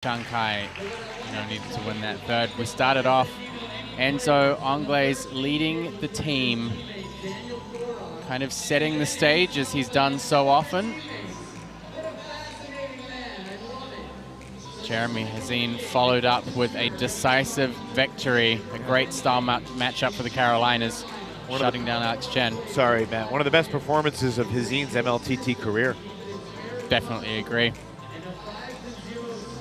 Shanghai, needed to win that third. We started off Enzo Angles leading the team, kind of setting the stage as he's done so often. Jeremy Hazine followed up with a decisive victory, a great style matchup for the Carolinas, shutting down Alex Chen. Sorry, Matt. One of the best performances of Hazine's MLTT career. Definitely agree.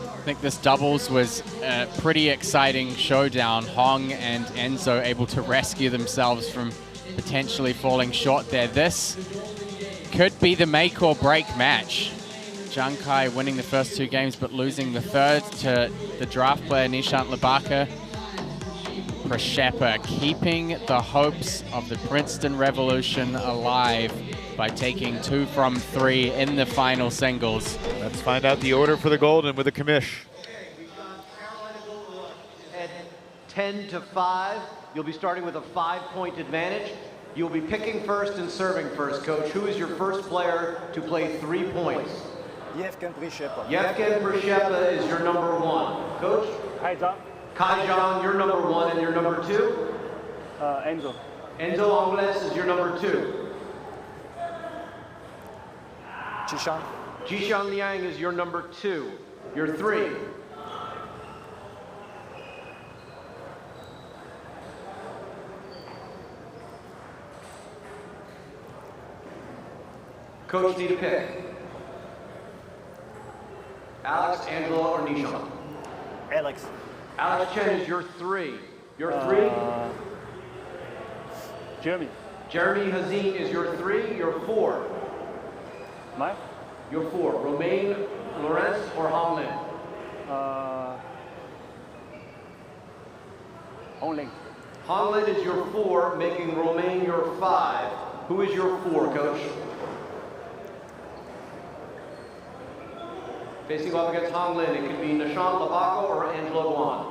I think this doubles was a pretty exciting showdown. Hong and Enzo able to rescue themselves from potentially falling short there. This could be the make or break match. Zhang Kai winning the first two games but losing the third to the draft player Nishant Labaka. Prashepa keeping the hopes of the Princeton Revolution alive by taking 2 from 3 in the final singles. Let's find out the order for the Golden with a commish. At 10-5, you'll be starting with a 5-point advantage. You'll be picking first and serving first, Coach. Who is your first player to play 3 points? Yevgen Prashepa. Yevgen Prashepa is your number 1. Coach? Kai Zhang, you're number 1, and you're number 2? Enzo. Enzo Angles is your number 2. Jishan Liang is your number 2. Your 3. Coach, need a pick. Alex, Angela, or Nishant? Alex. Alex Chen is your 3. Your 3? Jeremy. Jeremy Hazine is your 3. Your 4. Mike. Your 4. Romain Lawrence or Hong Lin? Hong Lin. Hong Lin is your 4, making Romain your 5. Who is your 4, Coach? Facing off against Hong Lin, it could be Nishant Labaka or Angela Guan.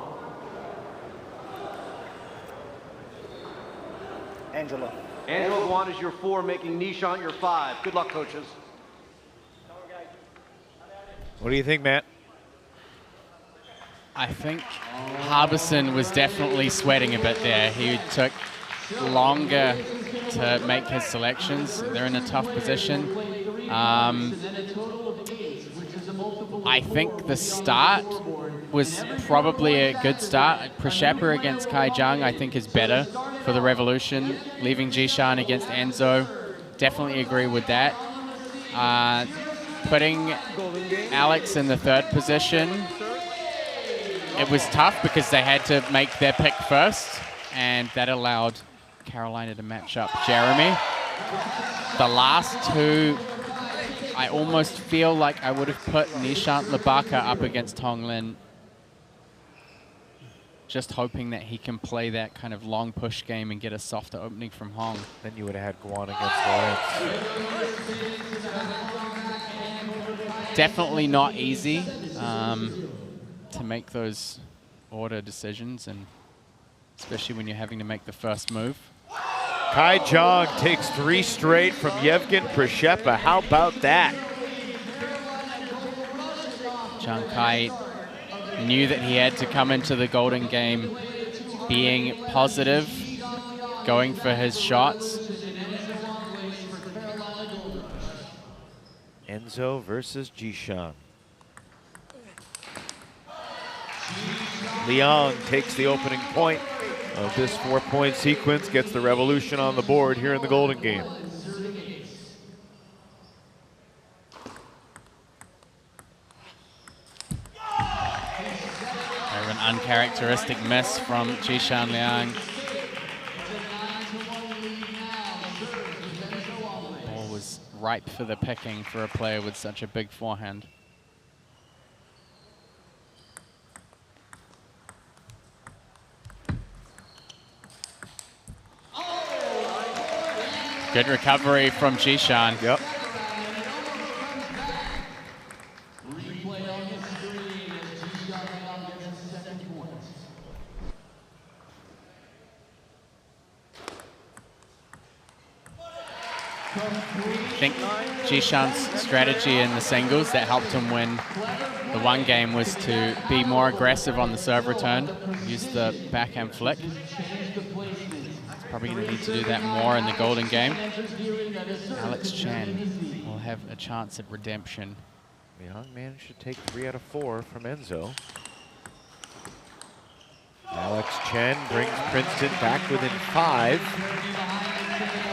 Angela. Angela Guan is your 4, making Nishant your 5. Good luck, coaches. What do you think, Matt? I think Harbison was definitely sweating a bit there. He took longer to make his selections. They're in a tough position. I think the start was probably a good start. Prashepa against Kai Zhang, I think, is better for the Revolution. Leaving Jishan against Enzo, definitely agree with that. Putting Alex in the third position, it was tough because they had to make their pick first, and that allowed Carolina to match up Jeremy. The last two, I almost feel like I would have put Nishant Labaka up against Hong Lin, just hoping that he can play that kind of long push game and get a softer opening from Hong. Then you would have had Guan against Lawrence. Definitely not easy to make those order decisions, and especially when you're having to make the first move. Kai Zhang takes 3 straight from Yevgen Prashepa. How about that? Zhang Kai knew that he had to come into the Golden game being positive, going for his shots. Enzo versus Jishan. Liang takes the opening point of this 4-point sequence, gets the Revolution on the board here in the Golden game. An uncharacteristic miss from Jishan Liang. Ball was ripe for the picking for a player with such a big forehand. Good recovery from Jishan. Yep. I think Jishan's strategy in the singles that helped him win the one game was to be more aggressive on the serve return, use the backhand flick. He's probably going to need to do that more in the Golden Game. Alex Chen will have a chance at redemption. Young managed to take 3 out of 4 from Enzo. Alex Chen brings Princeton back within 5.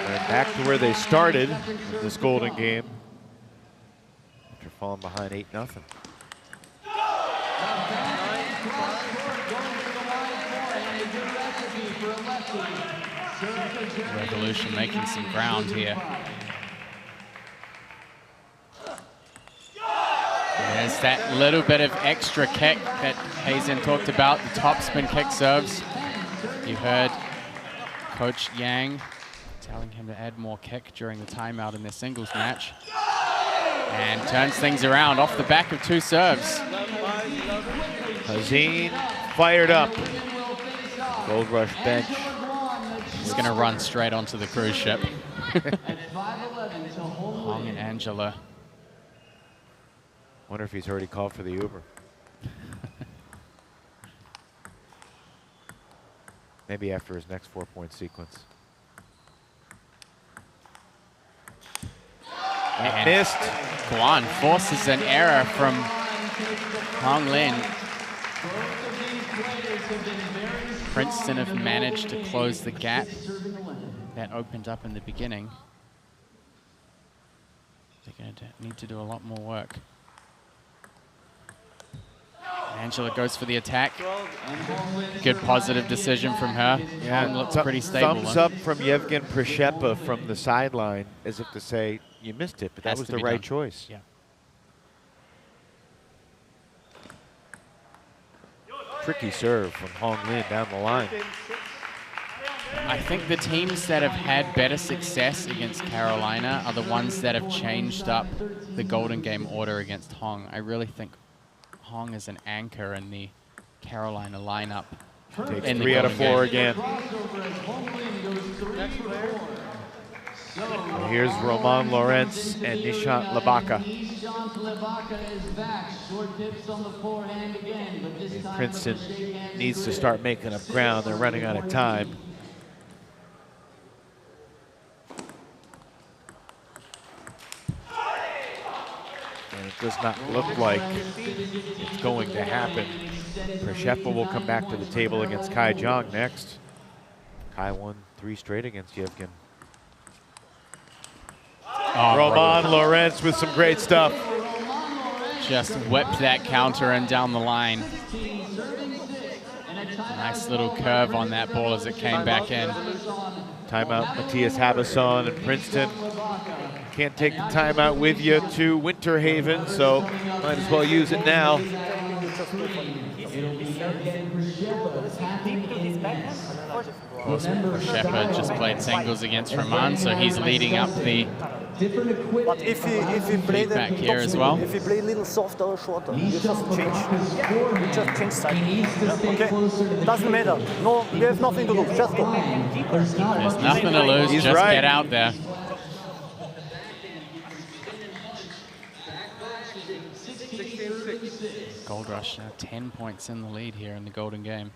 And back to where they started in this Golden Game after falling behind 8-0. Revolution making some ground here. There's that little bit of extra kick that Hazen talked about, the topspin kick serves. You heard Coach Yang telling him to add more kick during the timeout in their singles match. And turns things around off the back of 2 serves. Hazin fired up. Gold Rush bench. He's going to run straight onto the cruise ship. Hong and Angela. Wonder if he's already called for the Uber. Maybe after his next 4-point sequence. And missed. Guan forces an error from Hong Lin. Princeton have managed to close the gap that opened up in the beginning. They're going to need to do a lot more work. Angela goes for the attack. Good positive decision from her. Yeah, Hong looks pretty stable. Thumbs up from Yevgen Prishepa from the sideline, as if to say, you missed it, but that was the right choice. Yeah. Tricky serve from Hong Lin down the line. I think the teams that have had better success against Carolina are the ones that have changed up the Golden Game order against Hong. I really think Hong is an anchor in the Carolina lineup. Takes 3 out of 4 again. And here's Roman Lorenz and Nishant Labaka. And Princeton needs to start making up ground. They're running out of time. And it does not look like it's going to happen. Prishepa will come back to the table against Kai Jong next. Kai won 3 straight against Yevgen. Oh, Roman Lorenz with some great stuff. Just whipped that counter and down the line. Nice little curve on that ball as it came back in. Timeout, Matthias Habasson and Princeton. Can't take the timeout with you to Winter Haven, so might as well use it now. Shepard just played singles against Roman, so he's leading up the But if he play the back here as well. if he play a little softer or shorter, you just change. You just change side. Okay? Doesn't matter. No, you have nothing to do. Just go. There's nothing to lose, He's just right. get out there. Gold Rush now 10 points in the lead here in the Golden Game.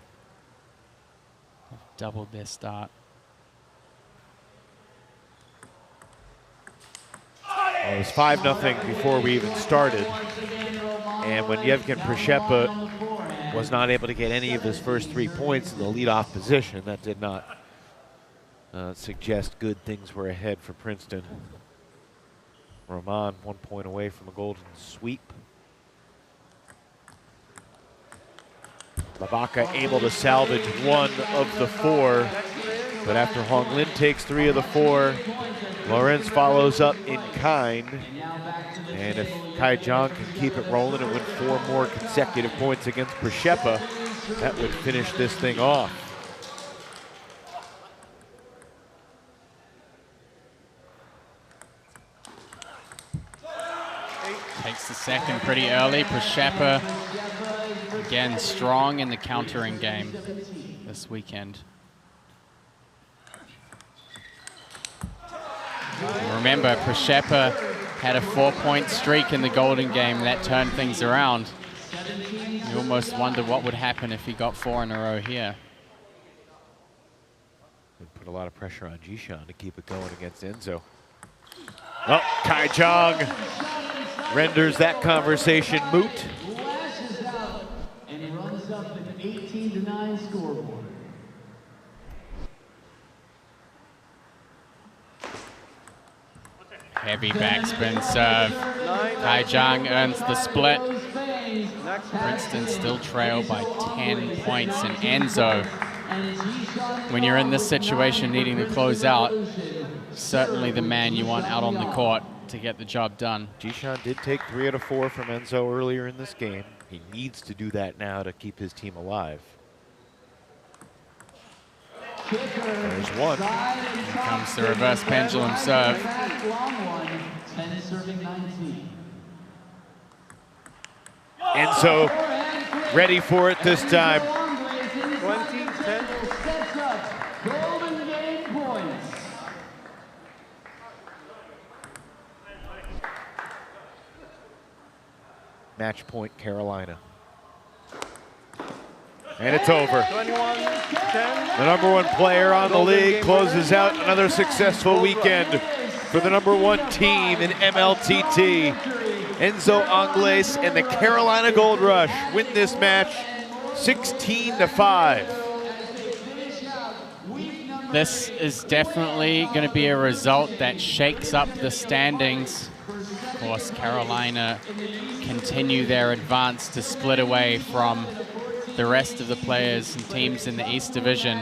They've doubled their start. Well, it was 5-0 before we even started. And when Yevgen Prishepa was not able to get any of his first 3 points in the leadoff position, that did not suggest good things were ahead for Princeton. Roman 1 point away from a golden sweep. Labaka able to salvage 1 of the 4, but after Hong Lin takes 3 of the 4, Lorenz follows up in kind. And if Kai Jong can keep it rolling and win 4 more consecutive points against Prishepa, that would finish this thing off. Takes the second pretty early. Prishepa, again, strong in the countering game this weekend. Remember, Prishepa had a 4-point streak in the Golden Game that turned things around. You almost wonder what would happen if he got 4 in a row here. Would put a lot of pressure on Jishan to keep it going against Enzo. Oh, Kai Jong renders that conversation moot. And runs up an 18-9 scoreboard. Heavy backspin serve. Kai Jong earns the split. Princeton still trail by 10 points. And Enzo, when you're in this situation needing to close out, certainly the man you want out on the court to get the job done. Jishan did take 3 out of 4 from Enzo earlier in this game. He needs to do that now to keep his team alive. There's one. Here comes the reverse pendulum serve. Enzo ready for it this time. 20-10. Golden Gate points. Match point, Carolina. And it's over. 21-10. The number 1 player on the league closes out another successful weekend for the number 1 team in MLTT. Enzo Angles and the Carolina Gold Rush win this match 16-5. This is definitely going to be a result that shakes up the standings. Of course, Carolina continue their advance to split away from the rest of the players and teams in the East Division.